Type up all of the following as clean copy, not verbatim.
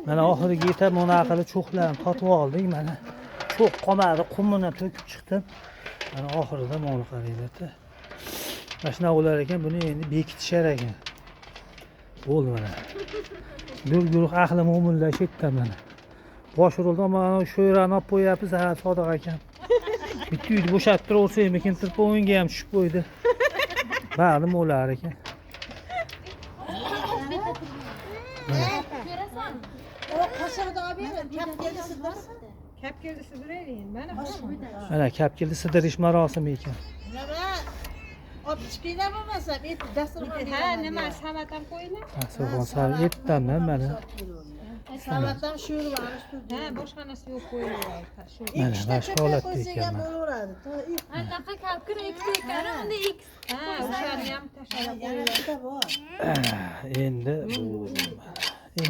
Mana oxiriga yetib monaqali cho'qlarni totib oldik mana. Cho'q qolmadi, qumini to'kib chiqdim. Mana oxirida mol qaraydi. Mana shuna bo'lar ekan, buni endi bekitishar ekan. Bo'ldi mana. Bir guruh ahli mo'minlar chetda mana. Bosh urildi, mana shu yerani olib qo'yapmiz, ha, Sodiq akam. Bitta uyni bo'shatib turaversak, turib o'yinga ham tushib qo'ydi. Ma'lum bo'lar ekan. Kapkeldi sidirayın. Mana kapkeldi sidirish marosimi ekan. Olib chiqinglar bo'lmasa, et dasturxonga. Ha, nima salat ham qo'yinglar? Dasturxon solib etdanman mana. Salat ham sho'rvani ustida. Ha, boshqa narsa yo'q qo'yinglar. Shu. Mana mana shu holatda ekan. Bo'laveradi. Anaqa kapkir ekkan, unda ek. Ha, o'shani ham tashlab qo'yinglar. Endi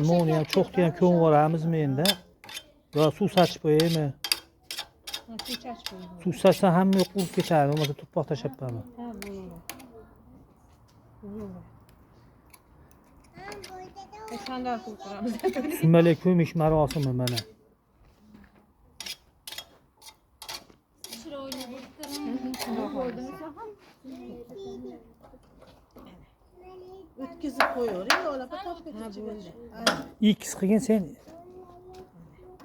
moni ham cho'qni ham ko'mib yuboramizmi endi? Yo suv sachib qo'yaymi? Ha, suv chachib qo'ying. Suv sachsa hamma yo'q urib ketadi, bo'lmasa tuproq tashlayapman. Ha, bo'laveradi. Sandal qo'yamiz. Sumalak ko'mish marosimi mana. Chiroyli bo'libdi. O'tkazib qo'yavering, olib topib ketishadi. X qilgin sen.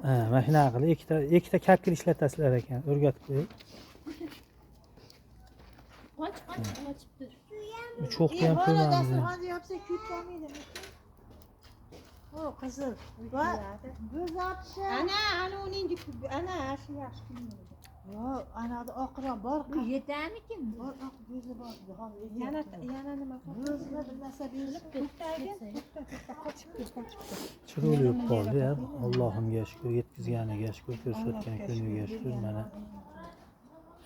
Ha, mana shunaqa qilib ikkita kapkil ishlatasizlar ekan, o'rgatib qo'ying. Ochib tur. Cho'qni ham ko'ramiz. Dasturxonni yopsak, kuyib qolmaydimi? O, qizil. Va bo'zatchi. Ana uning ana shu yaxshi kelmaydi. Yo, anada oqron bor. Yetamikin? Bor, oq bo'zi bor. Yana nima qilib? Bo'zga bir narsa berib Chiroyli bo'lib qoldi ya. Allohimga shukr, yetkazganiga shukr, ko'rsatgan kuniga shukr. Mana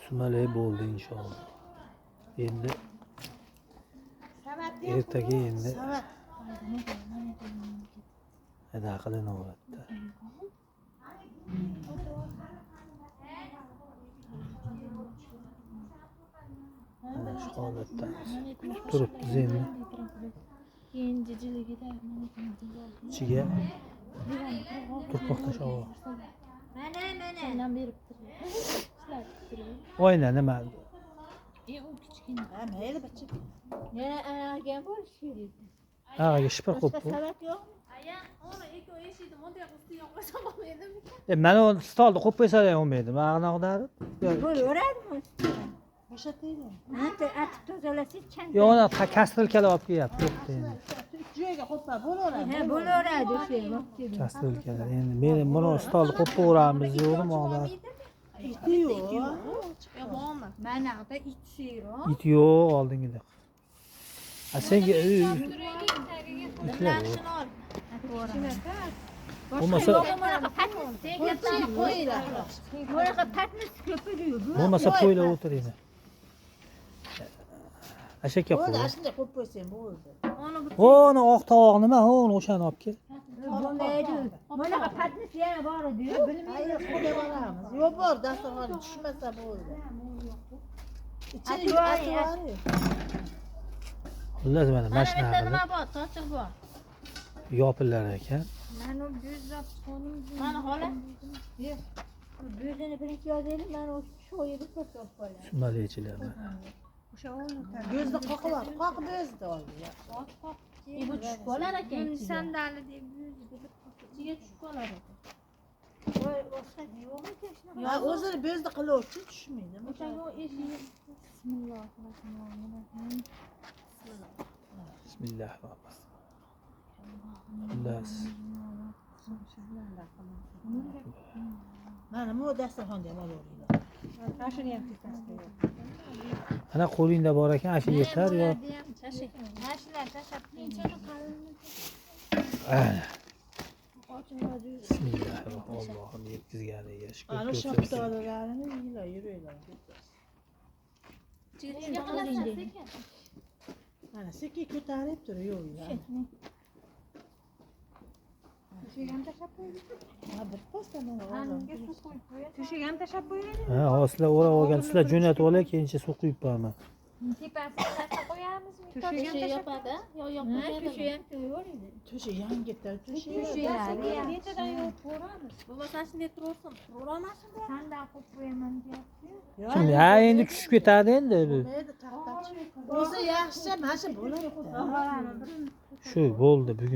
sumalak bo'ldi inshaalloh. Endi ertaga endi ada qilinaveradi. Mana shu holatda kutib turibmiz endi. Keyin jijiligida Ichiga tuproq tashlab. Sendan berib tur. Oyna nima? U kichkina. Ha, mayli bichib. Yana anaga bo'lish kerak. Ag'aga shipir qo'yib. Salat yo'q. Aya, uni ikki eshikni monday ustiga qo'ysam bo'lmaydimi? Mana u stolni qo'yib qo'ysalar bo'lmaydi. Mana anaqalarni. Bo'laveradimi? Bo'shataylik. Anta atib tozalasangiz chang. Yo'q, ona kastilkalar olib kelyapti. Yo'q endi. Joyga qo'yib bo'laveradi. Ha, bo'laveradi o'sha vaqtida. Kastilkalar. Endi men buni stolni qo'yib qo'yamiz, yo'qmi og'lar? Iti yo'q. Manaqda ichsiro. It yo'q oldingida. A senga bo'lmasa Bunaqa patnis ko'piriyor. bo'lmasa qo'ylar o'tiraymi? Ashaka Bo'ldi, qo'y. shunday qo'yib qo'ysang bo'ldi. Ona oq tovoq nima? O'shani olib kel. Bo'lmaydi. Bunaqa patnis yana bor edi-yu. Ayol qo'yib boramiz. Yo'q bor, dasturxon tushmasa bo'ldi. Ichini atvorib. Xullas mana mashina Nima qilib bor? Tochiq bor. yopilar ekan. Mana bo'zlab qo'nim. Mana xola. Yo'q. Bo'zini birinchi yozaylik, mana shu yerga ko'rsatib qo'ying. Sumalakchilar mana. O'sha uni Ko'zni qoqib ol, qoqib o'zida oldi. Bu tushib qolar ekan. Sandali deb ichiga tushib qolar ekan. Voy, boshqa yo'qmi shunaqa? Ha, o'zini bo'zda qilovchi tushmaydi. O'sha yo'q eshigi. Bismillahirrohmanirrohim. Bismillahirrohmanirrohim. Xullas. Mana bu dasturxonda ham olaveringlar. Tashini ham ketasizlar. Ana qo'lingda bor ekan, ashi yetar yo. Mashlar tashab qiyinchalik qalinmi? Ana. Bismillahirrohmanirrohim. Allohim yetkazganiga shukr. Ana shaftolilarini yeylar, yuraylar. Mana sekin ko'tarib tur, yo'qlar. Tushiga ham tashab qo'ying. Ha, bir posta mana Qanimga suv qo'yib qo'ying. Tushiga ham tashab qo'ying. Ha, hozir sizlar o'rab olgan, sizlar jo'natib olay, keyincha suv quyib qo'yaman. Tepasiga narsa qo'yamizmi? Köşe yapadi. Yo yapmaydi. Köşe ham ko'raveradi. To'sha yangitar, to'sha. Bo'lmasa shunday turarsan. Turavermasin. Sandal qo'yib qo'yaman deyapti. Şimdi ha endi tushib ketadi endi. Bo'lmaydi, taxtachi. O'zi yaxshi, mana shu bo'lardi. Shu bo'ldi bugun.